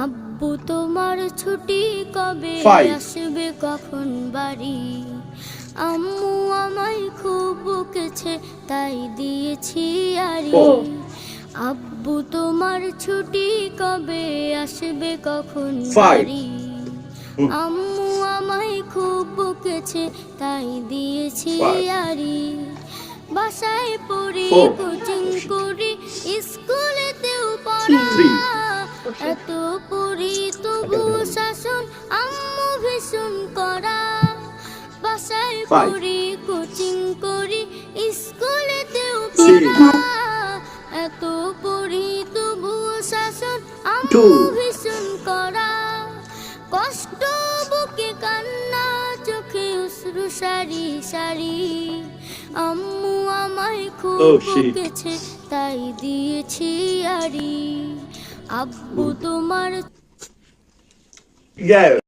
আব্বু তোমার ছুটি কবে আসবে কখন বাড়ি? আম্মু আমায় খুব বকেছে তাই দিয়েছি আড়ি। আব্বু তোমার ছুটি কবে আসবে কখন বাড়ি? আম্মু আমায় খুব বকেছে তাই দিয়েছি আড়ি। বাসায় পড়ি কোচিং করি স্কুলেতেও পড়া, এত পড়ি তবু শাসন আম্মু ভীষণ করা। বাসায় পড়ি কোচিং করি স্কুলেতেও পড়া, এত পড়ি তবু শাসন আম্মু ভীষণ করা। কষ্ট বুকে কান্না চোখে অশ্রু সারি সারি। আম্মু আমায় খুব বকেছে তাই দিয়েছি আড়ি। আব্বু তোমার